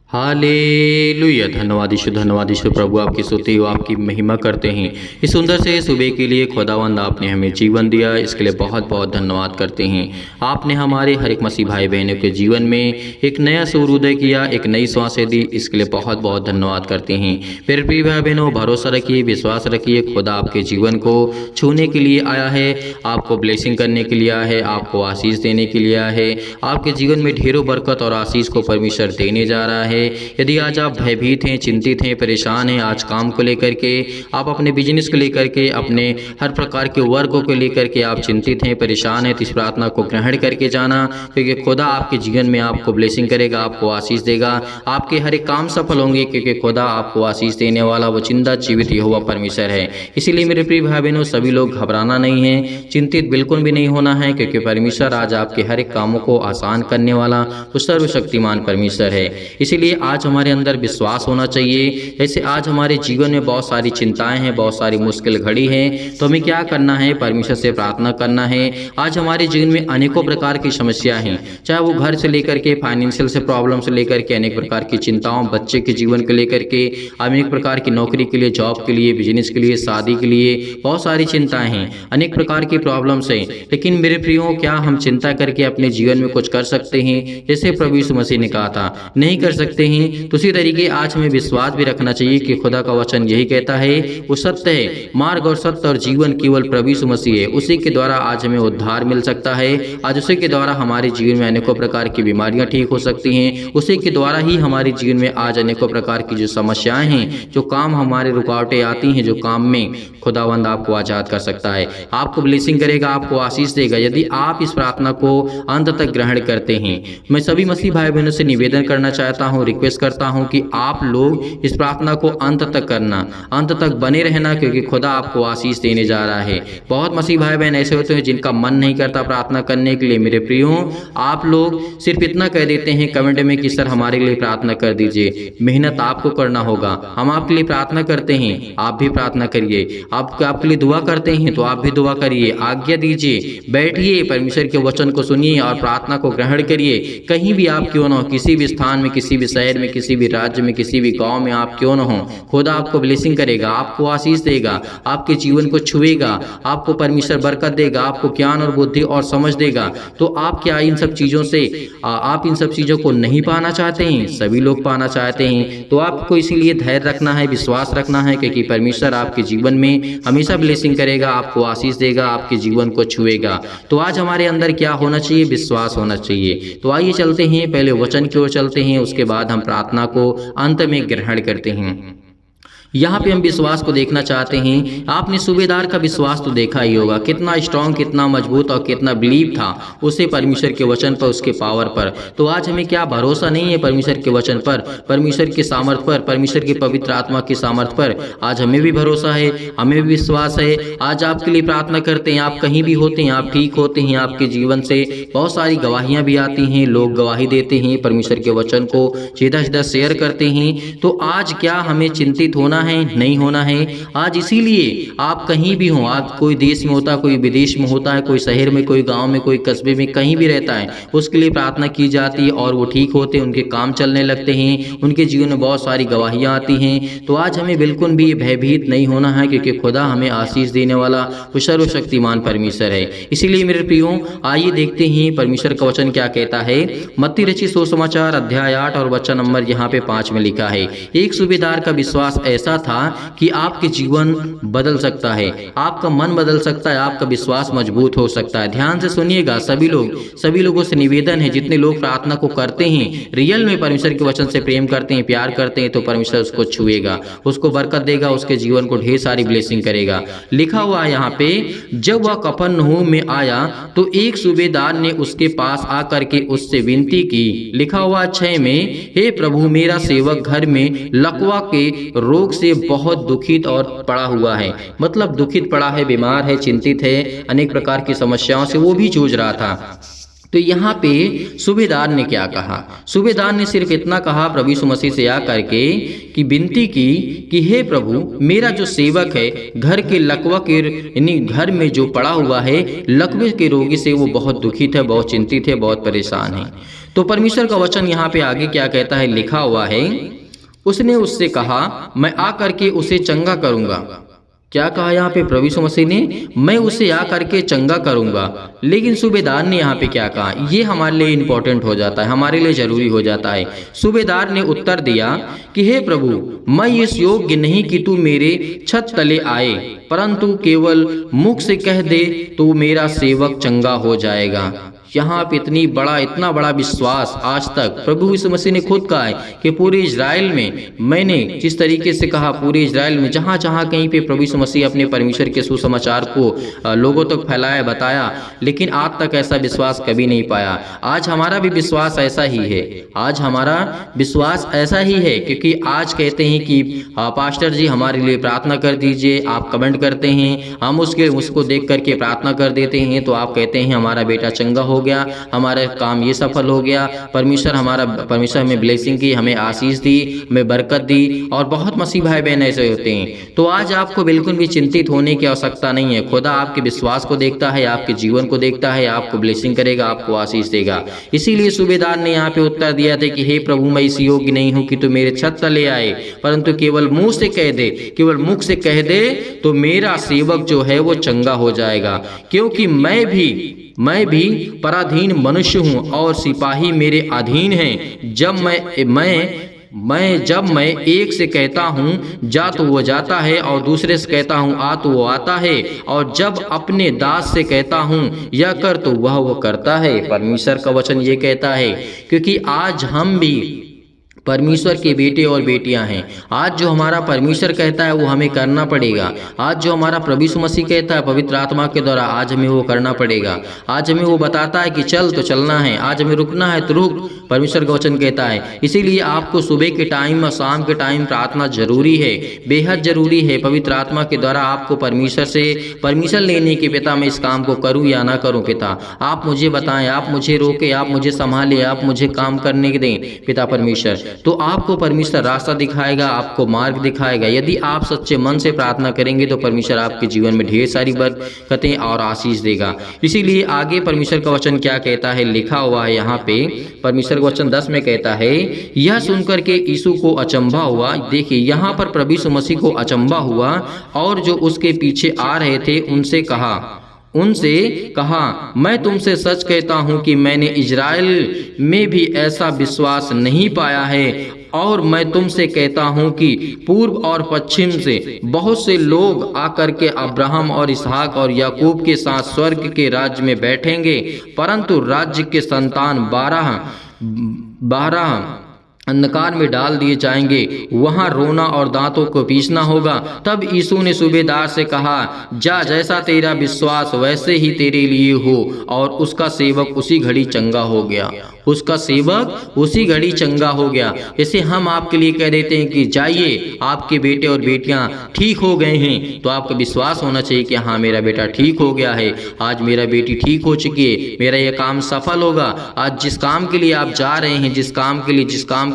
Hallelujah. धन्यवाद यीशु प्रभु, आपकी स्तुति हो, आपकी महिमा करते हैं। इस सुंदर से सुबह के लिए खुदावंद आपने हमें जीवन दिया, इसके लिए बहुत बहुत धन्यवाद करते हैं। आपने हमारे हर एक मसीह भाई बहनों के जीवन में एक नया सूर्योदय किया, एक नई सांसें दी, इसके लिए बहुत बहुत धन्यवाद करते हैं। मेरे प्रिय भाई बहनों, भरोसा रखिए, विश्वास रखिए, खुदा आपके जीवन को छूने के लिए आया है, आपको ब्लेसिंग करने के लिए आया है, आपको आशीष देने के लिए आया है। आपके जीवन में ढेरों बरकत और आशीष को परमेश्वर देने जा रहा है। यदि आज आप भयभीत हैं, चिंतित हैं, परेशान हैं, आज काम को लेकर के, आप अपने बिजनेस को लेकर के, अपने हर प्रकार के वर्गों को लेकर के आप चिंतित हैं, परेशान हैं, तो इस प्रार्थना को ग्रहण करके जाना, क्योंकि खुदा आपके जीवन में आपको ब्लेसिंग करेगा, आपको आशीष देगा, आपके हर एक काम सफल होंगे, क्योंकि खुदा आपको आशीष देने वाला वो जिंदा जीवित यहोवा परमेश्वर है। इसीलिए मेरे प्रिय भाई बहनों, सभी लोग घबराना नहीं है, चिंतित बिल्कुल भी नहीं होना है, क्योंकि परमेश्वर आज आपके हर एक कामों को आसान करने वाला वो सर्वशक्तिमान परमेश्वर है। इसीलिए आज हमारे अंदर विश्वास होना चाहिए। जैसे आज हमारे जीवन में बहुत सारी चिंताएं हैं, बहुत सारी मुश्किल घड़ी हैं, तो हमें क्या करना है? परमेश्वर से प्रार्थना करना है। आज हमारे जीवन में अनेकों प्रकार की समस्या हैं, चाहे वो घर से लेकर के, फाइनेंशियल से प्रॉब्लम से लेकर के, अनेक प्रकार की चिंताओं, बच्चे के जीवन को लेकर के, अनेक प्रकार की नौकरी के लिए, जॉब के लिए, बिजनेस के लिए, शादी के लिए, बहुत सारी चिंताएं हैं, अनेक प्रकार की प्रॉब्लम्स हैं। लेकिन मेरे प्रियो, क्या हम चिंता करके अपने जीवन में कुछ कर सकते हैं? जैसे प्रभु यीशु मसीह ने कहा था, नहीं कर सकते हैं। तो उसी तरीके आज हमें विश्वास भी रखना चाहिए कि खुदा का वचन यही कहता है, वो सत्य है, मार्ग और सत्य और जीवन केवल प्रभु यीशु मसीह है। उसी के द्वारा आज हमें उद्धार मिल सकता है। आज उसी के द्वारा हमारे जीवन में अनेकों प्रकार की बीमारियां ठीक हो सकती हैं। उसी के द्वारा ही हमारे जीवन में आज अनेकों प्रकार की जो समस्याएं हैं, जो काम हमारे रुकावटें आती हैं, जो काम में खुदावंद आपको आजाद कर सकता है, आपको ब्लेसिंग करेगा, आपको आशीष देगा, यदि आप इस प्रार्थना को अंत तक ग्रहण करते हैं। मैं सभी मसीह भाई बहनों से निवेदन करना चाहता हूँ, रिक्वेस्ट करता हूं कि आप लोग इस प्रार्थना को अंत तक करना, अंत तक बने रहना, क्योंकि खुदा आपको आशीष देने जा रहा है। बहुत मसीह भाई बहन ऐसे होते हैं जिनका मन नहीं करता प्रार्थना करने के लिए। मेरे प्रियो, आप लोग सिर्फ इतना कह देते हैं कमेंट में कि सर हमारे लिए प्रार्थना कर दीजिए। मेहनत आपको करना होगा। हम आपके लिए प्रार्थना करते हैं, आप भी प्रार्थना करिए। आपके लिए दुआ करते हैं तो आप भी दुआ करिए। आज्ञा दीजिए, बैठिए, परमेश्वर के वचन को सुनिए और प्रार्थना को ग्रहण करिए। कहीं भी आप क्यों ना हो, किसी भी स्थान में, किसी भी शहर में, किसी भी राज्य में, किसी भी गांव में आप क्यों न हो, खुदा आपको ब्लेसिंग करेगा, आपको आशीष देगा, आपके जीवन को छुएगा, आपको परमेश्वर बरकत देगा, आपको ज्ञान और बुद्धि और समझ देगा। तो आप क्या इन सब चीज़ों से आप इन सब चीज़ों को नहीं पाना चाहते हैं? सभी लोग पाना चाहते हैं। तो आपको इसीलिए धैर्य रखना है, विश्वास रखना है, क्योंकि परमेश्वर आपके जीवन में हमेशा ब्लेसिंग करेगा, आपको आशीष देगा, आपके जीवन को छुएगा। तो आज हमारे अंदर क्या होना चाहिए? विश्वास होना चाहिए। तो आइए चलते हैं, पहले वचन की ओर चलते हैं, उसके बाद हम प्रार्थना को अंत में ग्रहण करते हैं। यहाँ पे हम विश्वास को देखना चाहते हैं। आपने सूबेदार का विश्वास तो देखा ही होगा, कितना स्ट्रांग, कितना मजबूत और कितना बिलीव था उसे परमेश्वर के वचन पर, उसके पावर पर। तो आज हमें क्या भरोसा नहीं है परमेश्वर के वचन पर, परमेश्वर के सामर्थ पर, परमेश्वर की पवित्र आत्मा के सामर्थ पर? आज हमें भी भरोसा है, हमें भी विश्वास है। आज आपके लिए प्रार्थना करते हैं, आप कहीं भी होते हैं, आप ठीक होते हैं, आपके जीवन से बहुत सारी गवाहियाँ भी आती हैं, लोग गवाही देते हैं, परमेश्वर के वचन को सीधा सीधा शेयर करते हैं। तो आज क्या हमें चिंतित होना है? नहीं होना है। आज इसीलिए आप कहीं भी हो, आप कोई देश में होता है, कोई विदेश में होता है, कोई शहर में, कोई गांव में, कोई कस्बे में, कहीं भी रहता है, उसके लिए प्रार्थना की जाती है और वो ठीक होते हैं, उनके काम चलने लगते हैं, उनके जीवन में बहुत सारी गवाहियां आती हैं। तो आज हमें बिल्कुल भी भयभीत नहीं होना है, क्योंकि खुदा हमें आशीष देने वाला वो सर्वशक्तिमान परमेश्वर है। इसीलिए मेरे प्रियो, आइए देखते हैं परमेश्वर का वचन क्या कहता है। मत्ती रचित सुसमाचार अध्याय 8 और वचन नंबर यहाँ पे 5 में लिखा है, एक सूबेदार का विश्वास ऐसा था कि आपके जीवन बदल सकता है, आपका मन बदल सकता है, आपका विश्वास मजबूत हो सकता है। ध्यान से सुनिएगा, सभी लोगों से निवेदन है, जितने लोग प्रार्थना को करते हैं, रियल में परमेश्वर के वचन से प्रेम करते हैं, प्यार करते हैं, तो परमेश्वर उसको छुएगा, उसको बरकत देगा, उसके जीवन को ढेर सारी ब्लेसिंग करेगा। लिखा हुआ है यहाँ पे, जब वह कफरनहूम में आया तो एक सूबेदार ने उसके पास आकर के उससे विनती की। लिखा हुआ 6 में, हे प्रभु, मेरा सेवक घर में लकवा के रोग से बहुत दुखित और पड़ा हुआ है। मतलब दुखित पड़ा है, बीमार है, चिंतित है, अनेक प्रकार की समस्याओं से वो भी जूझ रहा था। तो यहाँ पे सूबेदार ने क्या कहा? सूबेदार ने सिर्फ इतना कहा प्रभु यीशु मसीह से आ करके कि विनती की कि हे प्रभु, मेरा जो सेवक है घर के लकवा के यानी घर में जो पड़ा हुआ है लकवे के रोगी से वो बहुत दुखित है, बहुत चिंतित है, बहुत परेशान है। तो परमेश्वर का वचन यहाँ पे आगे क्या कहता है, लिखा हुआ है, उसने उससे कहा मैं आ करके उसे चंगा करूँगा। क्या कहा यहाँ पे प्रभु यीशु मसीह ने? मैं उसे आ करके चंगा करूंगा। लेकिन सूबेदार ने यहाँ पे क्या कहा? ये हमारे लिए इंपॉर्टेंट हो जाता है, हमारे लिए जरूरी हो जाता है। सूबेदार ने उत्तर दिया कि हे प्रभु, मैं इस योग्य नहीं कि तू मेरे छत तले आए, परंतु केवल मुख से कह दे तो मेरा सेवक चंगा हो जाएगा। यहाँ पे इतना बड़ा विश्वास आज तक प्रभु यीशु मसीह ने खुद कहा है कि पूरे इजराइल में, मैंने जिस तरीके से कहा पूरे इजराइल में जहाँ जहाँ कहीं पे प्रभु यीशु मसीह अपने परमेश्वर के सुसमाचार को लोगों तक फैलाया, बताया, लेकिन आज तक ऐसा विश्वास कभी नहीं पाया। आज हमारा भी विश्वास ऐसा ही है, आज हमारा विश्वास ऐसा ही है, क्योंकि आज कहते हैं कि पास्टर जी हमारे लिए प्रार्थना कर दीजिए, आप कमेंट करते हैं, हम उसको देख करके प्रार्थना कर देते हैं, तो आप कहते हैं हमारा बेटा चंगा हो गया, हमारा काम ये सफल हो गया, परमेश्वर हमें ब्लेसिंग की, हमें आशीष दी, हमें बरकत दी, और बहुत मसीह भाई बहन ऐसे होते हैं। तो आज आपको बिल्कुल भी चिंतित होने की आवश्यकता नहीं है। खुदा आपके विश्वास को देखता है, आपके जीवन को देखता है, आपको ब्लेसिंग करेगा, आपको आशीष देगा। इसीलिए सूबेदार ने यहाँ पे उत्तर दिया था कि हे प्रभु, मैं इस योग्य नहीं हूँ कि तू मेरे छत तले आए, परंतु केवल मुंह से कह दे, केवल मुख से कह दे तो मेरा सेवक जो है वो चंगा हो जाएगा। क्योंकि मैं भी पराधीन मनुष्य हूँ और सिपाही मेरे अधीन हैं। जब मैं एक से कहता हूँ जा तो वो जाता है, और दूसरे से कहता हूँ आ तो वो आता है, और जब अपने दास से कहता हूँ यह कर तो वह करता है। परमेश्वर का वचन ये कहता है, क्योंकि आज हम भी परमेश्वर के बेटे और बेटियां हैं। आज जो हमारा परमेश्वर कहता है वो हमें करना पड़ेगा। आज जो हमारा प्रभु यीशु मसीह कहता है पवित्र आत्मा के द्वारा, आज हमें वो करना पड़ेगा। आज हमें वो बताता है कि चल तो चलना है, आज हमें रुकना है तो रुक, परमेश्वर का वचन कहता है। इसीलिए आपको सुबह के टाइम और शाम के टाइम प्रार्थना जरूरी है, बेहद जरूरी है। पवित्र आत्मा के द्वारा आपको परमेश्वर से परमिशन लेने की, पिता मैं इस काम को करूँ या ना करूँ, पिता आप मुझे बताएं, आप मुझे रोके, आप मुझे संभालें, आप मुझे काम करने के दें पिता परमेश्वर। तो आपको परमेश्वर रास्ता दिखाएगा, आपको मार्ग दिखाएगा। यदि आप सच्चे मन से प्रार्थना करेंगे तो परमेश्वर आपके जीवन में ढेर सारी बरकतें और आशीष देगा। इसीलिए आगे परमेश्वर का वचन क्या कहता है, लिखा हुआ है यहाँ पे, परमेश्वर का वचन 10 में कहता है, यह सुनकर के यीशु को अचंभा हुआ। देखिए यहाँ पर प्रभु यीशु मसीह को अचंभा हुआ, और जो उसके पीछे आ रहे थे उनसे कहा मैं तुमसे सच कहता हूं कि मैंने इजराइल में भी ऐसा विश्वास नहीं पाया है, और मैं तुमसे कहता हूं कि पूर्व और पश्चिम से बहुत से लोग आकर के अब्राहम और इसहाक और याकूब के साथ स्वर्ग के राज्य में बैठेंगे, परंतु राज्य के संतान 12 अंधकार में डाल दिए जाएंगे, वहां रोना और दांतों को पीसना होगा। तब यीशु ने सूबेदार से कहा, जा, जैसा तेरा विश्वास वैसे ही तेरे लिए हो, और उसका सेवक उसी घड़ी चंगा हो गया। उसका सेवक उसी घड़ी चंगा हो गया। जैसे हम आपके लिए कह देते हैं कि जाइए, आपके बेटे और बेटियां ठीक हो गए हैं, तो आपका विश्वास होना चाहिए कि हाँ मेरा बेटा ठीक हो गया है, आज मेरा बेटी ठीक हो चुकी है, मेरा यह काम सफल होगा। आज जिस काम के लिए आप जा रहे हैं, जिस काम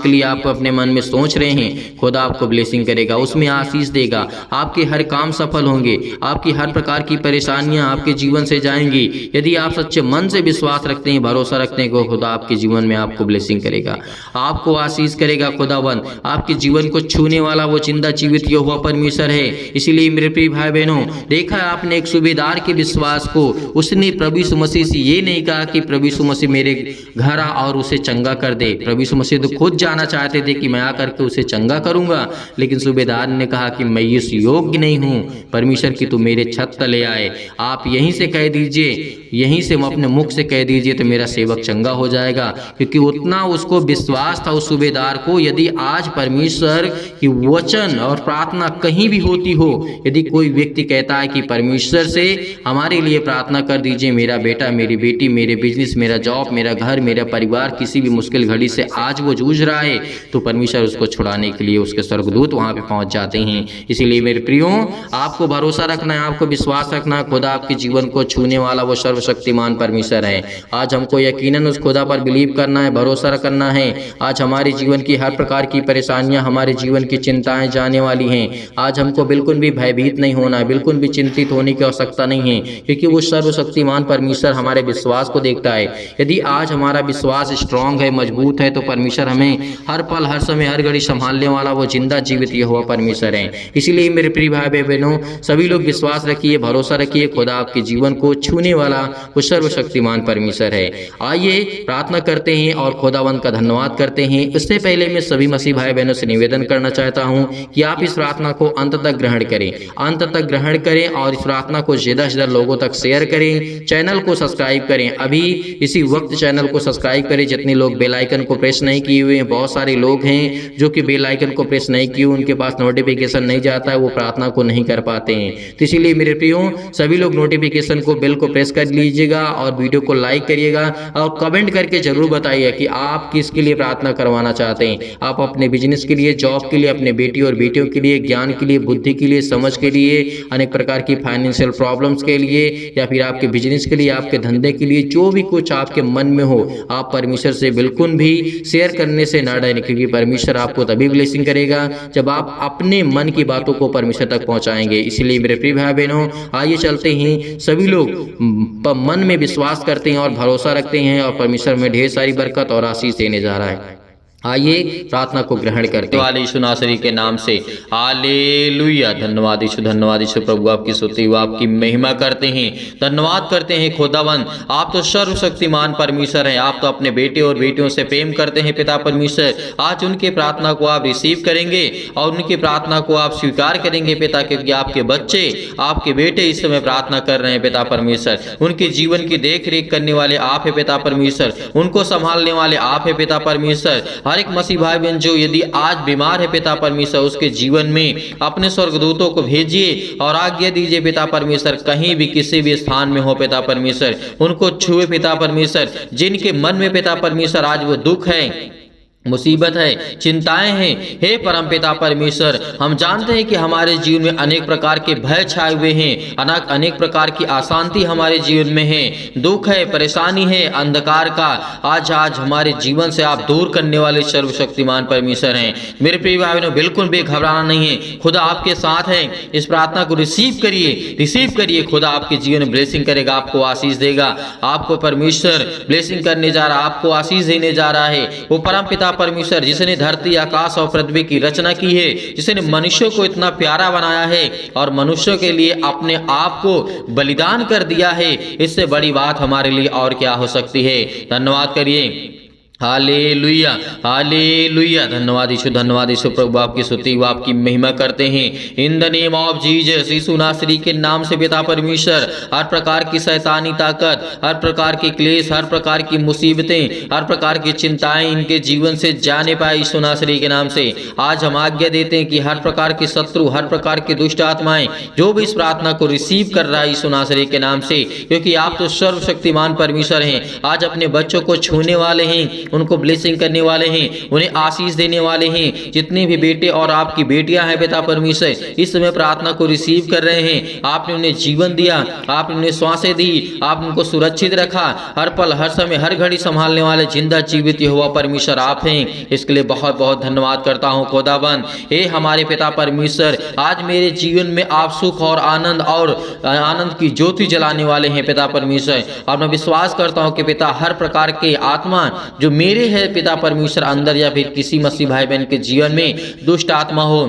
के लिए आप अपने मन में सोच रहे हैं, खुदा आपको ब्लेसिंग करेगा, उसमें आशीष देगा, आपके हर काम सफल होंगे, आपकी हर प्रकार की परेशानियां आपके जीवन से जाएंगी। यदि आप सच्चे मन से विश्वास रखते हैं, भरोसा रखते हैं, खुदा आपके जीवन में आपको ब्लेसिंग करेगा, आपको आशीष करेगा। खुदावन आपके जीवन को छूने वाला वो जिंदा जीवित यहोवा परमेश्वर है। इसीलिए मेरे प्रिय भाई बहनों, देखा आपने एक सूबेदार के विश्वास को, उसने प्रभु यीशु मसीह से ये नहीं कहा कि प्रभु यीशु मसीह मेरे घर आ और उसे चंगा कर दे। प्रभु यीशु मसीह तो खुद जाना चाहते थे कि मैं आकर के उसे चंगा करूंगा, लेकिन सूबेदार ने कहा कि मैं इस योग्य नहीं हूं परमेश्वर की तू मेरे छत तले आए। आप यहीं से कह दीजिए, यहीं से अपने मुख से कह दीजिए तो मेरा सेवक चंगा हो जाएगा। क्योंकि उतना उसको विश्वास था उस सूबेदार को, यदि आज परमेश्वर की वचन और प्रार्थना कहीं भी होती हो, यदि कोई व्यक्ति कहता है कि परमेश्वर से हमारे लिए प्रार्थना कर दीजिए, मेरा बेटा, मेरी बेटी, मेरे बिजनेस, मेरा जॉब, मेरा घर, मेरा परिवार किसी भी मुश्किल घड़ी से आज वो जूझ रहा है, तो परमेश्वर उसको छुड़ाने के लिए उसके स्वर्गदूत वहां पे पहुंच जाते हैं। इसीलिए मेरे प्रियो, आपको भरोसा रखना है, आपको विश्वास रखना है, खुदा आपके जीवन को छूने वाला वो सर्वशक्तिमान परमेश्वर है। आज हमको यकीनन उस खुदा पर बिलीव करना है, भरोसा करना है। आज हमारे जीवन की हर प्रकार की परेशानियां, हमारे जीवन की चिंताएं जाने वाली हैं। आज हमको बिल्कुल भी भयभीत नहीं होना है, बिल्कुल भी चिंतित होने की आवश्यकता नहीं है, क्योंकि वो सर्वशक्तिमान परमेश्वर हमारे विश्वास को देखता है। यदि आज हमारा विश्वास स्ट्रांग है, मजबूत है, तो परमेश्वर हमें हर पल, हर समय, हर घड़ी संभालने वाला वो जिंदा जीवित यहोवा परमेश्वर है। इसीलिए मेरे प्रिय भाई बहनों, सभी लोग विश्वास रखिए, भरोसा रखिए, खुदा आपके जीवन को छूने वाला वो सर्वशक्तिमान परमेश्वर है। आइए प्रार्थना करते हैं और खुदावंद का धन्यवाद करते हैं। इससे पहले मैं सभी मसीह भाई बहनों से निवेदन करना चाहता हूं कि आप इस प्रार्थना को अंत तक ग्रहण करें, अंत तक ग्रहण करें और इस प्रार्थना को ज्यादा से ज्यादा लोगों तक शेयर करें। चैनल को सब्सक्राइब करें, अभी इसी वक्त चैनल को सब्सक्राइब करें। जितने लोग बेल आइकन को प्रेस नहीं किए हुए हैं, बहुत सारे लोग हैं जो कि बेल आइकन को प्रेस नहीं किए, उनके पास नोटिफिकेशन नहीं जाता है, वो प्रार्थना को नहीं कर पाते हैं। तो इसीलिए मेरे प्रियो, सभी लोग नोटिफिकेशन को बेल को प्रेस कर लीजिएगा और वीडियो को लाइक करिएगा और कमेंट करके जरूर बताइए कि आप किसके लिए प्रार्थना करवाना चाहते हैं। आप अपने बिजनेस के लिए, जॉब के लिए, अपने बेटी और बेटियों के लिए, ज्ञान के लिए, बुद्धि के लिए, समझ के लिए, अनेक प्रकार की फाइनेंशियल प्रॉब्लम्स के लिए, या फिर आपके बिजनेस के लिए, आपके धंधे के लिए, जो भी कुछ आपके मन में हो, आप परमेश्वर से बिल्कुल भी शेयर करने से ना डरें, क्योंकि परमेश्वर आपको तभी ब्लेसिंग करेगा जब आप अपने मन की बातों को परमेश्वर तक पहुंचाएंगे। इसलिए मेरे प्रिय भाई बहनों, आइए चलते हैं। सभी लोग मन में विश्वास करते हैं और भरोसा रखते हैं और परमेश्वर में ढेर सारी बरकत और आशीष देने जा रहा है। आइए प्रार्थना को ग्रहण करते हैं। यीशु नासरी के नाम से हालेलुया। धन्यवाद यीशु, धन्यवाद यीशु। प्रभु आपकी स्तुति व आपकी महिमा करते हैं, धन्यवाद करते हैं खुदावन। आप तो सर्वशक्तिमान परमेश्वर हैं, आप तो अपने बेटे और बेटियों से प्रेम करते हैं पिता परमेश्वर। आज उनके प्रार्थना को आप रिसीव करेंगे और उनकी प्रार्थना को आप स्वीकार करेंगे पिता, क्योंकि आपके बच्चे, आपके बेटे इस समय प्रार्थना कर रहे हैं पिता परमेश्वर। उनके जीवन की देख रेख करने वाले आप है पिता परमेश्वर, उनको संभालने वाले आप है पिता परमेश्वर। हर एक मसीह भाई बहन जो यदि आज बीमार है पिता परमेश्वर, उसके जीवन में अपने स्वर्गदूतों को भेजिए और आज्ञा दीजिए पिता परमेश्वर, कहीं भी किसी भी स्थान में हो पिता परमेश्वर, उनको छुए पिता परमेश्वर। जिनके मन में पिता परमेश्वर आज वो दुख है, मुसीबत है, चिंताएं हैं, हे परमपिता परमेश्वर, हम जानते हैं कि हमारे जीवन में अनेक प्रकार के भय छाए हुए हैं, अनेक प्रकार की अशांति हमारे जीवन में है, दुख है, परेशानी है, अंधकार का आज हमारे जीवन से आप दूर करने वाले सर्वशक्तिमान परमेश्वर हैं। मेरे प्रिय भाई बहनों, बिल्कुल भी घबराना नहीं है, खुदा आपके साथ है। इस प्रार्थना को रिसीव करिए। खुदा आपके जीवन में ब्लेसिंग करेगा, आपको आशीष देगा। आपको परमेश्वर ब्लेसिंग करने जा रहा है, आपको आशीष देने जा रहा है। वो परमपिता परमेश्वर जिसने धरती, आकाश और पृथ्वी की रचना की है, जिसने मनुष्य को इतना प्यारा बनाया है और मनुष्य के लिए अपने आप को बलिदान कर दिया है, इससे बड़ी बात हमारे लिए और क्या हो सकती है। धन्यवाद करिए। Hallelujah, hallelujah. धन्यवाद यीशु, धन्यवाद यीशु। प्रभु आपकी स्तुति व आपकी महिमा करते हैं। In the name of Jesus, Yeshu नासरी के नाम से पिता परमेश्वर, हर प्रकार की शैतानी ताकत, हर प्रकार के क्लेश, हर प्रकार की मुसीबतें, हर प्रकार की चिंताएं इनके जीवन से जाने पाए यीशु नासरी के नाम से। आज हम आज्ञा देते हैं कि हर प्रकार के शत्रु, हर प्रकार की दुष्ट आत्माएं जो भी इस प्रार्थना को रिसीव कर रहा है यीशु नासरी के नाम से, क्योंकि आप तो सर्वशक्तिमान परमेश्वर हैं, आज अपने बच्चों को छूने वाले हैं, उनको ब्लेसिंग करने वाले हैं, उन्हें आशीष देने वाले हैं। जितने भी बेटे और आपकी बेटियां हैं पिता परमेश्वर, इस समय प्रार्थना को रिसीव कर रहे हैं। आपने उन्हें जीवन दिया, आपने उन्हें श्वासें दी, आपने उनको सुरक्षित रखा। हर पल, हर समय, हर घड़ी संभालने वाले जिंदा जीवित यहोवा परमेश्वर आप हैं। इसके लिए बहुत बहुत धन्यवाद करता हूँ खुदाबंद। हे हमारे पिता परमेश्वर, आज मेरे जीवन में आप सुख और आनंद की ज्योति जलाने वाले हैं पिता परमेश्वर। और मैं विश्वास करता हूँ कि पिता हर प्रकार के आत्मा जो मेरे है पिता परमेश्वर अंदर, या फिर किसी मसीह भाई बहन के जीवन में दुष्ट आत्मा हो,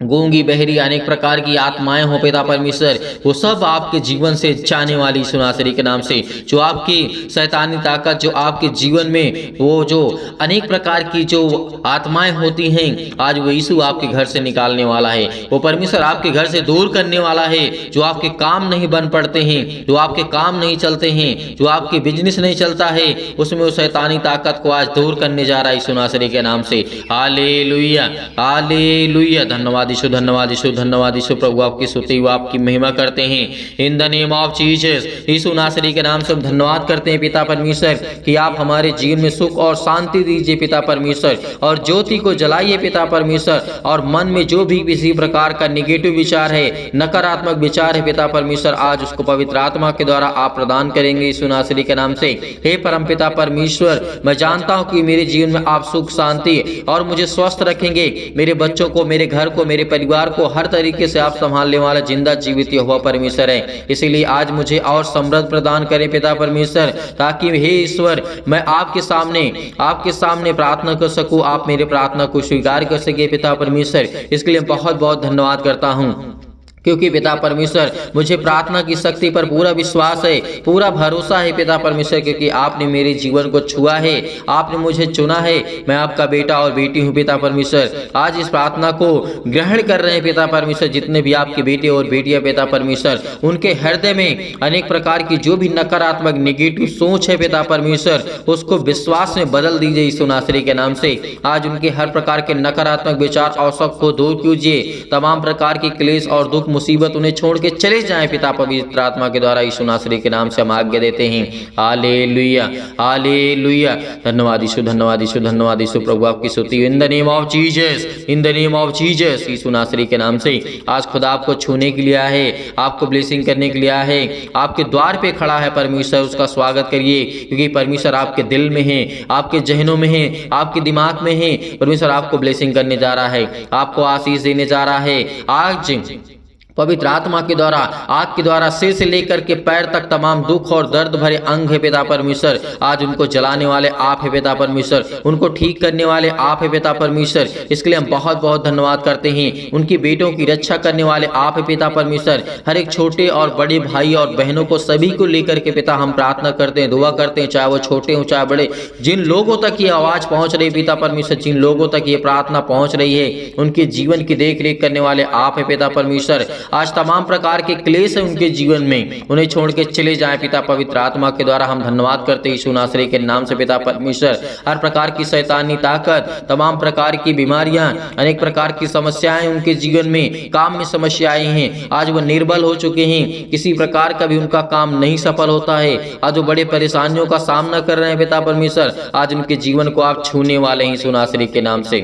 गूंगी बहरी अनेक प्रकार की आत्माएं हो पिता परमेश्वर, वो सब आपके जीवन से जाने वाली यीशु नासरी के नाम से। जो आपकी शैतानी ताकत, जो आपके जीवन में वो जो अनेक प्रकार की जो आत्माएं होती हैं, आज वो यीशु आपके घर से निकालने वाला है। वो परमेश्वर आपके घर से दूर करने वाला है। जो आपके काम नहीं बन पड़ते हैं, जो आपके काम नहीं चलते हैं, जो आपके बिजनेस नहीं चलता है, उसमें वो शैतानी ताकत को आज दूर करने जा रहा है यीशु नासरी के नाम से। Hallelujah, hallelujah. धन्यवाद यीशु, धन्यवाद यीशु, धन्यवाद यीशु। प्रभु आपकी स्तुति व आपकी महिमा करते हैं in the name of Jesus. Yeshu नासरी के नाम से हम धन्यवाद करते हैं पिता परमेश्वर कि आप हमारे जीवन में सुख और शांति दीजिए पिता परमेश्वर, और ज्योति को जलाइए पिता परमेश्वर, और मन में जो भी किसी प्रकार का निगेटिव विचार है, नकारात्मक विचार है पिता परमेश्वर, आज उसको पवित्र आत्मा के द्वारा आप प्रदान करेंगे यीशु नासरी के नाम से। हे परम पिता परमेश्वर, मैं जानता हूँ कि मेरे जीवन में आप सुख शांति और मुझे स्वस्थ रखेंगे, मेरे बच्चों को, मेरे घर को, मेरे परिवार को हर तरीके से आप संभालने वाला जिंदा जीवित यहोवा परमेश्वर है। इसीलिए आज मुझे और समृद्ध प्रदान करें पिता परमेश्वर, ताकि हे ईश्वर मैं आपके सामने प्रार्थना कर सकूं, आप मेरे प्रार्थना को स्वीकार कर सके पिता परमेश्वर। इसके लिए बहुत बहुत धन्यवाद करता हूँ, क्योंकि पिता परमेश्वर मुझे प्रार्थना की शक्ति पर पूरा विश्वास है, पूरा भरोसा है पिता परमेश्वर, क्योंकि आपने मेरे जीवन को छुआ है, आपने मुझे चुना है। मैं आपका बेटा और बेटी हूँ पिता परमेश्वर। आज इस प्रार्थना को ग्रहण कर रहे हैं पिता परमेश्वर जितने भी आपके बेटे और बेटियां पिता परमेश्वर, उनके हृदय में अनेक प्रकार की जो भी नकारात्मक नेगेटिव सोच है पिता परमेश्वर, उसको विश्वास में बदल दीजिए यीशु नासरी के नाम से। आज उनके हर प्रकार के नकारात्मक विचार और शक को दूर कीजिए, तमाम प्रकार की क्लेश और दुख मुसीबत उन्हें छोड़ के चले जाएं पिता पवित्र आत्मा के द्वारा यीशु नासरी के नाम से हम आज्ञा देते हैं। Hallelujah, hallelujah. धन्यवाद यीशु, धन्यवाद यीशु, धन्यवाद यीशु। प्रभु आपकी स्तुति in the name of Jesus, in the name of Jesus. Yeshu नासरी के नाम से आज खुदा आपको छूने के लिए आया है, आपको ब्लेसिंग करने के लिए आया है, आपके द्वार पे खड़ा है परमेश्वर, उसका स्वागत करिए, क्योंकि परमेश्वर आपके दिल में है, आपके जहनों में है, आपके दिमाग में है। परमेश्वर आपको ब्लेसिंग करने जा रहा है, आपको आशीष देने जा रहा है। आज पवित्र आत्मा के द्वारा, आग के द्वारा सिर से लेकर के पैर तक तमाम दुख और दर्द भरे अंग है पिता परमेश्वर, आज उनको जलाने वाले आप है पिता परमेश्वर, उनको ठीक करने वाले आप है पिता परमेश्वर। इसके लिए हम बहुत बहुत धन्यवाद करते हैं। उनकी बेटों की रक्षा करने वाले आप है पिता परमेश्वर। हर एक छोटे और बड़े भाई और बहनों को, सभी को लेकर के पिता हम प्रार्थना करते हैं, दुआ करते हैं, चाहे वो छोटे हों चाहे बड़े, जिन लोगों तक ये आवाज पहुंच रही पिता परमेश्वर, जिन लोगों तक ये प्रार्थना पहुंच रही है, उनके जीवन की देख रेख करने वाले आप है पिता परमेश्वर। आज तमाम प्रकार के क्लेश है उनके जीवन में, उन्हें छोड़ के चले जाएं पिता पवित्र आत्मा के द्वारा हम धन्यवाद करते हैं यीशु नासरी के नाम से पिता परमेश्वर। हर प्रकार की शैतानी ताकत, तमाम प्रकार की बीमारियां, अनेक प्रकार की समस्याएं उनके जीवन में, काम में समस्याएं हैं, आज वो निर्बल हो चुके हैं, किसी प्रकार का भी उनका काम नहीं सफल होता है, आज वो बड़े परेशानियों का सामना कर रहे हैं पिता परमेश्वर। आज उनके जीवन को आप छूने वाले हैं यीशु नासरी के नाम से।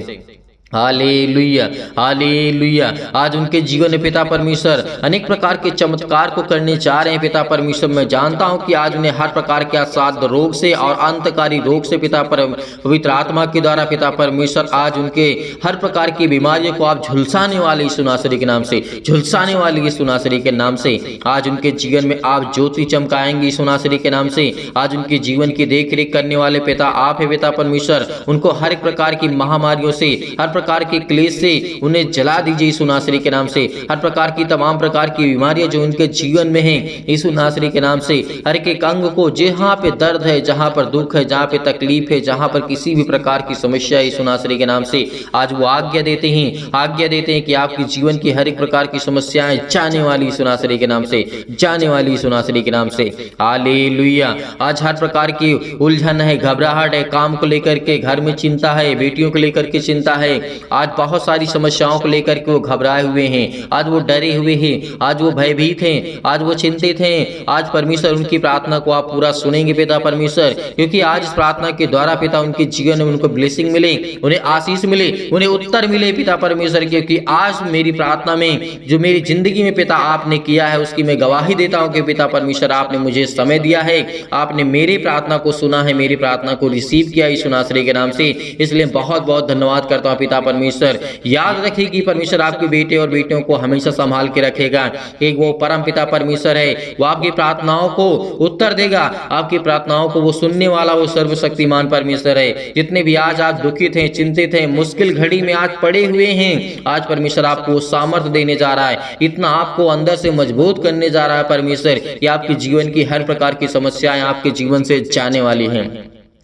Hallelujah, hallelujah. आज उनके जीवन में पिता परमेश्वर अनेक प्रकार के चमत्कार को करने जा रहे हैं पिता परमेश्वर। मैं जानता हूं कि आज उन्हें हर प्रकार के असाध्य रोग से और अंतकारी रोग से पिता पवित्र आत्मा के द्वारा पिता परमेश्वर, आज उनके हर प्रकार की बीमारियों को आप झुलसाने वाले यीशु नासरी के नाम से, झुलसाने वाले यीशु नासरी के नाम से। आज उनके जीवन में आप ज्योति चमकाएंगे यीशु नासरी के नाम से। आज उनके जीवन की देख रेख करने वाले पिता आप है पिता परमेश्वर। उनको हर एक प्रकार की महामारियों से, हर प्रकार के क्लेश से उन्हें जला दीजिए यीशु नासरी के नाम से। हर प्रकार की तमाम प्रकार की बीमारियां जो उनके जीवन में हैं, यीशु नासरी के नाम से हर एक अंग को, जहां पे दर्द है, जहां पर दुख है, जहां पे तकलीफ है, जहां पर किसी भी प्रकार की समस्या है, यीशु नासरी के नाम से आज वो आज्ञा देते हैं कि आपके जीवन की हर एक प्रकार की समस्याएं जाने वाली यीशु नासरी के नाम से, जाने वाली यीशु नासरी के नाम से। हालेलुया। आज हर प्रकार की उलझन है, घबराहट है, काम को लेकर के घर में चिंता है, बेटियों को लेकर के चिंता है, आज बहुत सारी समस्याओं को लेकर के वो घबराए हुए हैं, आज वो डरे हुए हैं, आज वो भयभीत हैं, आज वो चिंतित हैं। आज परमेश्वर उनकी प्रार्थना को आप पूरा सुनेंगे पिता परमेश्वर, क्योंकि आज इस प्रार्थना के द्वारा पिता उनके जीवन में उनको ब्लेसिंग मिले, उन्हें आशीष मिले, उन्हें उत्तर मिले पिता परमेश्वर, क्योंकि आज मेरी प्रार्थना में जो मेरी जिंदगी में पिता आपने किया है उसकी मैं गवाही देता हूं कि पिता परमेश्वर आपने मुझे समय दिया है, आपने मेरी प्रार्थना को सुना है, मेरी प्रार्थना को रिसीव किया यीशु नासरी के नाम से। इसलिए बहुत बहुत धन्यवाद करता हूं पिता पिता परमेश्वर। याद रखिए कि परमेश्वर आपके बेटे और बेटियों को हमेशा संभाल के रखेगा। एक वो परम पिता परमेश्वर है, वो आपकी प्रार्थनाओं को उत्तर देगा, आपकी प्रार्थनाओं को वो सुनने वाला वो सर्वशक्तिमान परमेश्वर है। जितने भी आज आप दुखित हैं, चिंतित हैं, मुश्किल घड़ी में आज पड़े हुए हैं, आज परमेश्वर आपको सामर्थ्य देने जा रहा है, इतना आपको अंदर से मजबूत करने जा रहा है परमेश्वर कि आपके जीवन की हर प्रकार की समस्याएं आपके जीवन से जाने वाली हैं।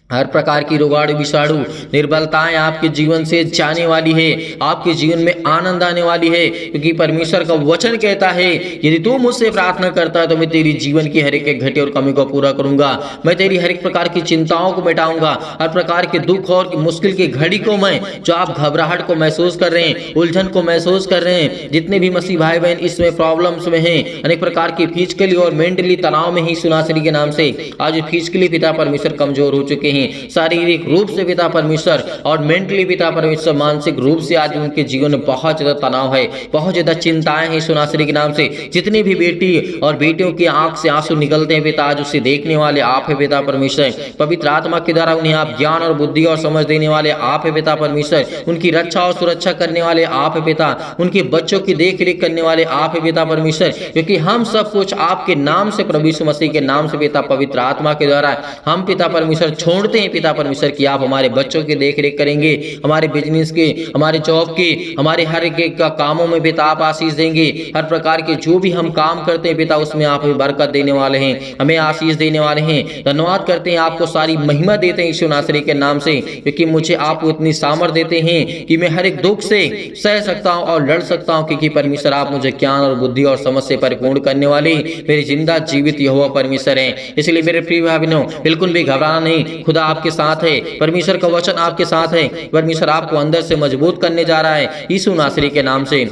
हर प्रकार की रोगाणु विषाणु निर्बलताएं आपके जीवन से जाने वाली है, आपके जीवन में आनंद आने वाली है, क्योंकि परमेश्वर का वचन कहता है यदि तू मुझसे प्रार्थना करता है तो मैं तेरी जीवन की हर एक घटे और कमी को पूरा करूंगा। मैं तेरी हर एक प्रकार की चिंताओं को मिटाऊंगा, हर प्रकार के दुख और मुश्किल की घड़ी को मैं, जो आप घबराहट को महसूस कर रहे हैं, उलझन को महसूस कर रहे हैं, जितने भी मसीह भाई बहन इसमें प्रॉब्लम्स में हैं, अनेक प्रकार की फिजिकली और मेंटली तनाव में ही सुनासरी के नाम से आज फिजिकली पिता परमेश्वर कमजोर हो चुके हैं, शारीरिक रूप से पिता परमेश्वर और मेंटली पिता परमेश्वर मानसिक रूप से आज उनके जीवन में बहुत ज्यादा तनाव है, बहुत ज्यादा चिंताएं हैं सुनासरी के नाम से। जितनी भी बेटी और बेटियों की आंख से आंसू निकलते हैं पिता, आज उसे देखने वाले आप है पिता परमेश्वर। पवित्र आत्मा के द्वारा उन्हें आप ज्ञान और बुद्धि और समझ देने वाले आप है पिता परमेश्वर। उनकी रक्षा और सुरक्षा करने वाले आप है पिता, उनके बच्चों की देख रेख करने वाले आप है पिता परमेश्वर, क्योंकि हम सब कुछ आपके नाम से, प्रभु यीशु मसीह के नाम से पिता पवित्र आत्मा के द्वारा हम पिता परमेश्वर छोड़ते हैं पिता परमेश्वर कि आप हमारे बच्चों की देख रेख करेंगे, हमारे बिजनेस के, हमारे जॉब के, हमारे हर एक का कामों में पिता आप आशीष देंगे। हर प्रकार के जो भी हम काम करते हैं पिता उसमें आप हमें बरकत देने वाले हैं, हमें आशीष देने वाले हैं। धन्यवाद करते हैं, आपको सारी महिमा देते हैं यीशु नासरी के नाम से, क्योंकि मुझे आप इतनी सामर्थ देते हैं कि मैं हर एक दुख से सह सकता हूं और लड़ सकता हूं, क्योंकि परमेश्वर आप मुझे ज्ञान और बुद्धि और समझ से परिपूर्ण करने वाले मेरे जिंदा जीवित यहोवा परमेश्वर हैं। इसलिए मेरे प्रिय भाई बहनों, बिल्कुल भी घबराना नहीं, खुदा आपके साथ है, परमेश्वर का वचन आपके साथ है, परमेश्वर आपको अंदर से मजबूत करने जा रहा है यीशु नासरी के नाम से।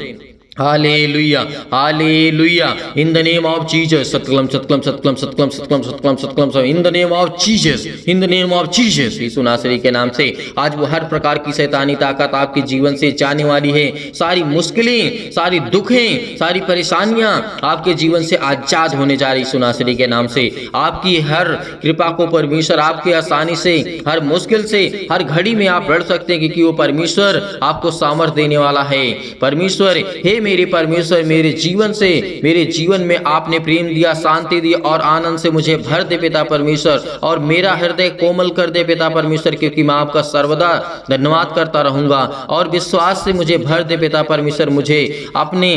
Hallelujah, hallelujah, in the name of Jesus, सतकलम सतकलम सतकलम सतकलम सतकलम सतकलम सतकलम, in the name of Jesus, in the name of Jesus, Yeshu नासरी के नाम से आज वो हर प्रकार की शैतानी ताकत आपके जीवन से जाने वाली है। सारी मुश्किलें, सारी दुखें, सारी परेशानियां आपके जीवन से आजाद होने जा रही यीशु नासरी के नाम से। आपकी हर कृपा को परमेश्वर आपके आसानी से, हर मुश्किल से, हर घड़ी में आप लड़ सकते हैं, क्योंकि वो परमेश्वर आपको सामर्थ्य देने वाला है। परमेश्वर, हे मेरे परमेश्वर, मेरे जीवन से, मेरे जीवन में आपने प्रेम दिया, शांति दी और आनंद से मुझे भर दे पिता परमेश्वर, और मेरा हृदय कोमल कर दे पिता परमेश्वर, क्योंकि मैं आपका सर्वदा धन्यवाद करता रहूंगा। और विश्वास से मुझे भर दे पिता परमेश्वर, मुझे अपने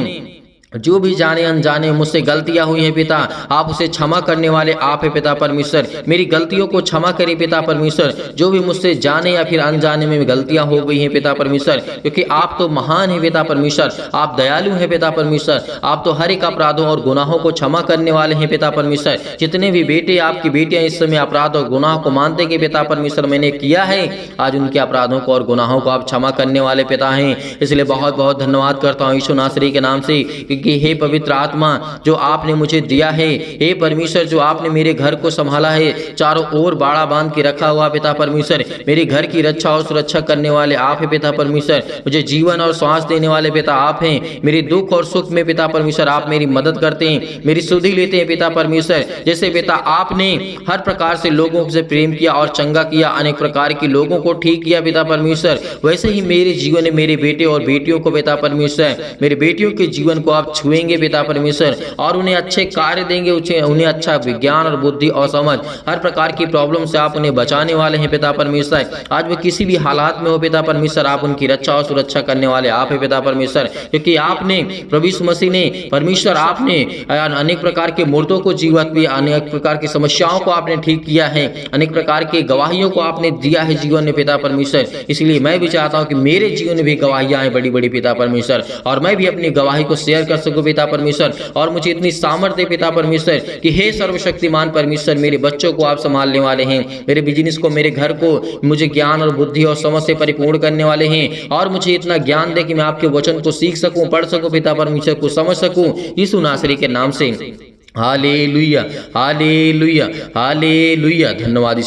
जो भी जाने अनजाने मुझसे गलतियां हुई हैं पिता, आप उसे क्षमा करने वाले आप है पिता परमेश्वर। मेरी गलतियों को क्षमा करें पिता परमेश्वर, जो भी मुझसे जाने या फिर अनजाने में गलतियां हो गई हैं पिता परमेश्वर, क्योंकि आप तो महान है पिता परमेश्वर, आप दयालु हैं पिता परमेश्वर, आप तो हर एक अपराधों और गुनाहों को क्षमा करने वाले हैं पिता परमेश्वर। जितने भी बेटे, आपकी बेटियां इस समय अपराध और गुनाह को मानते कि पिता परमेश्वर मैंने किया है, आज उनके अपराधों को और गुनाहों को आप क्षमा करने वाले पिता हैं। इसलिए बहुत बहुत धन्यवाद करता हूँ यीशु नासरी के नाम से, कि हे पवित्र आत्मा जो आपने मुझे दिया है, हे परमेश्वर जो आपने मेरे घर को संभाला है, चारों ओर बाड़ा बांध के रखा हुआ पिता परमेश्वर, मेरे घर की रक्षा और सुरक्षा करने वाले आप हैं पिता परमेश्वर। मुझे जीवन और श्वास देने वाले पिता आप हैं। मेरे दुख और सुख में पिता परमेश्वर आप मेरी मदद करते हैं, मेरी सुधि लेते हैं पिता परमेश्वर। जैसे पिता आपने हर प्रकार से लोगों से प्रेम किया और चंगा किया, अनेक प्रकार के लोगों को ठीक किया पिता परमेश्वर, वैसे ही मेरे जीवन में मेरे बेटे और बेटियों को पिता परमेश्वर, मेरे बेटियों के जीवन को आप छुएंगे पिता परमेश्वर, और उन्हें अच्छे कार्य देंगे, उन्हें अच्छा विज्ञान और बुद्धि और समझ, हर प्रकार की प्रॉब्लम से आप उन्हें बचाने वाले हैं पिता परमेश्वर। आज वो किसी भी हालात में हो पिता परमेश्वर, आप उनकी रक्षा और सुरक्षा करने वाले आप है पिता परमेश्वर, क्योंकि आपने प्रभु यीशु मसीह ने, परमेश्वर आपने अनेक प्रकार के मुर्दों को जीवित किया, अनेक प्रकार की समस्याओं को आपने ठीक किया है, अनेक प्रकार की गवाहियों को आपने दिया है जीवन में पिता परमेश्वर। इसलिए मैं भी चाहता हूं कि मेरे जीवन में भी गवाहियां हैं बड़ी बड़ी पिता परमेश्वर, और मैं भी अपनी गवाही को शेयर कर सकूं पिता परमेश्वर, और मुझे इतनी सामर्थ्य पिता परमेश्वर कि हे सर्वशक्तिमान परमेश्वर, मेरे बच्चों को आप संभालने वाले हैं, मेरे बिजनेस को, मेरे घर को मुझे ज्ञान और बुद्धि और समझ से परिपूर्ण करने वाले हैं, और मुझे इतना ज्ञान दे कि मैं आपके वचन को सीख सकूं, पढ़ सकूं पिता परमेश्वर, को समझ सकूं यीशु नासरी के नाम से। Hallelujah, hallelujah, hallelujah. धन्यवाद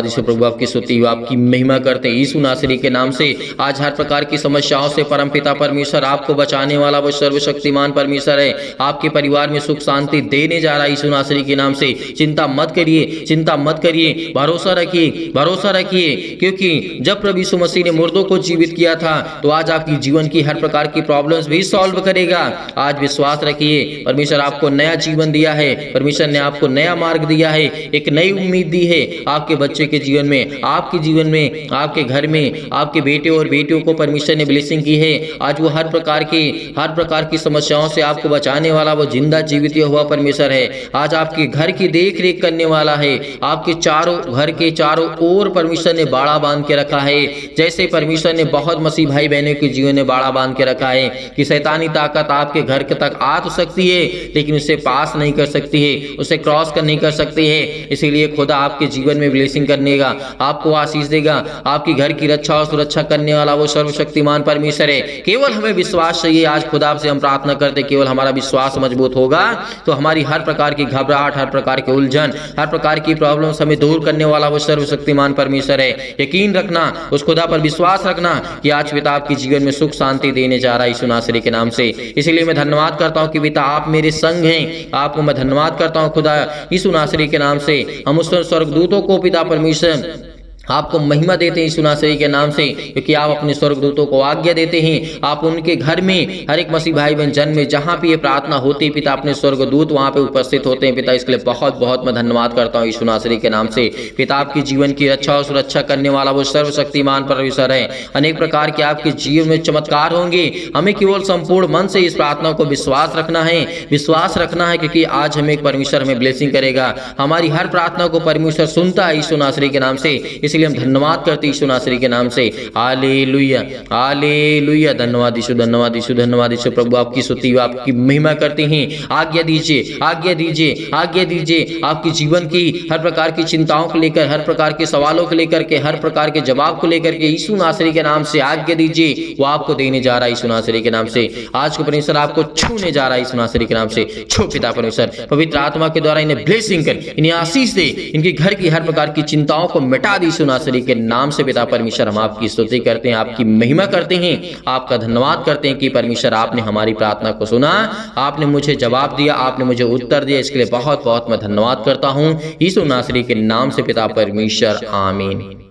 यीशु प्रभु आपकी स्तुति हो, आपकी महिमा करते हैं यीशु नासरी के नाम से। आज हर प्रकार की समस्याओं से परमपिता परमेश्वर आपको बचाने वाला वो सर्वशक्तिमान परमेश्वर है। आपके परिवार में सुख शांति देने जा रहा है यीशु नासरी के नाम से। चिंता मत करिए, चिंता मत करिए, भरोसा रखिए, भरोसा रखिए, क्योंकि जब प्रभु यीशु मसीह ने मुर्दों को जीवित किया था तो आज आपकी जीवन की हर प्रकार की प्रॉब्लम्स भी सॉल्व करेगा। आज विश्वास रखिए, परमेश्वर आपको नया जीवन दिया है, परमेश्वर ने आपको नया मार्ग दिया है, एक नई उम्मीद दी है आपके बच्चे के जीवन में, आपके जीवन में, आपके घर में, आपके बेटे और बेटियों को परमेश्वर ने ब्लेसिंग की है। आज वो हर प्रकार की समस्याओं से आपको बचाने वाला वो जिंदा जीवित हुआ परमेश्वर है। आज आपके घर की देख रेख करने वाला है। आपके घर के चारों ओर परमेश्वर ने बाड़ा बांध के रखा है। जैसे परमेश्वर ने बहुत मसीह भाई बहनों के जीवन में बाड़ा बांध के रखा है कि शैतानी ताकत आपके घर तक आ तो सकती है लेकिन उससे पास नहीं कर सकती है, उसे क्रॉस नहीं कर सकती है। इसीलिए खुदा आपके जीवन में ब्लेसिंग करने का, आपको आशीष देगा। आपकी घर की रक्षा और सुरक्षा करने वाला वो सर्वशक्तिमान परमेश्वर है। केवल हमें विश्वास चाहिए। आज खुदा से हम प्रार्थना करते, केवल हमारा विश्वास मजबूत होगा तो हमारी हर प्रकार की घबराहट, हर प्रकार की उलझन, हर प्रकार की प्रॉब्लम्स हमें दूर करने वाला वो सर्वशक्तिमान परमेश्वर है। यकीन रखना, उस खुदा पर विश्वास रखना कि आज पिता आपके जीवन में सुख शांति देने जा रहा है यीशु नासरी के नाम से। इसलिए मैं धन्यवाद करता हूं कि पिता आप मेरे संग हैं। आपको मैं धन्यवाद करता हूं खुदा यीशु नासरी के नाम से। हम उस स्वर्गदूतों को पिता परमेश्वर आपको महिमा देते हैं यीशु नासरी के नाम से, क्योंकि आप अपने स्वर्गदूतों को आज्ञा देते हैं। आप उनके घर में हर एक मसीह भाई बहन जन में जहां भी ये प्रार्थना होती है पिता, अपने स्वर्गदूत वहां पे उपस्थित होते हैं पिता। इसके लिए बहुत बहुत मैं धन्यवाद करता हूं यीशु नासरी के नाम से। पिता आपके जीवन की रक्षा और सुरक्षा करने वाला वो सर्वशक्तिमान परमेश्वर है। अनेक प्रकार के आपके जीवन में चमत्कार होंगे। हमें केवल संपूर्ण मन से इस प्रार्थना को विश्वास रखना है, विश्वास रखना है, क्योंकि आज हमें एक परमेश्वर हमें ब्लेसिंग करेगा। हमारी हर प्रार्थना को परमेश्वर सुनता है यीशु नासरी के नाम से। इसलिए हम धन्यवाद करते यीशु नासरी के नाम से। Hallelujah, hallelujah. धन्यवाद यीशु, धन्यवाद यीशु, धन्यवाद यीशु प्रभु आपकी स्तुति, आपकी महिमा करते हैं। आज्ञा दीजिए, आज्ञा दीजिए, आज्ञा दीजिए। आपके जीवन की हर प्रकार की चिंताओं को लेकर, हर प्रकार के सवालों को लेकर के, हर प्रकार के जवाब को लेकर के यीशु नासरी के नाम से आज्ञा दीजिए। वो आपको देने जा रहा है यीशु नासरी के नाम से। आज को परमेश्वर आपको छूने जा रहा है यीशु नासरी के नाम से। छू पिता परमेश्वर, पवित्र आत्मा के द्वारा इन्हें ब्लेसिंग कर, इन्हें आशीष दे, इनके घर की हर प्रकार की चिंताओं को मिटा दी यीशु नासरी के नाम से। पिता परमेश्वर हम आपकी स्तुति करते हैं, आपकी महिमा करते हैं, आपका धन्यवाद करते हैं कि परमेश्वर आपने हमारी प्रार्थना को सुना, आपने मुझे जवाब दिया, आपने मुझे उत्तर दिया। इसके लिए बहुत बहुत मैं धन्यवाद करता हूं यीशु नासरी के नाम से पिता परमेश्वर, आमीन।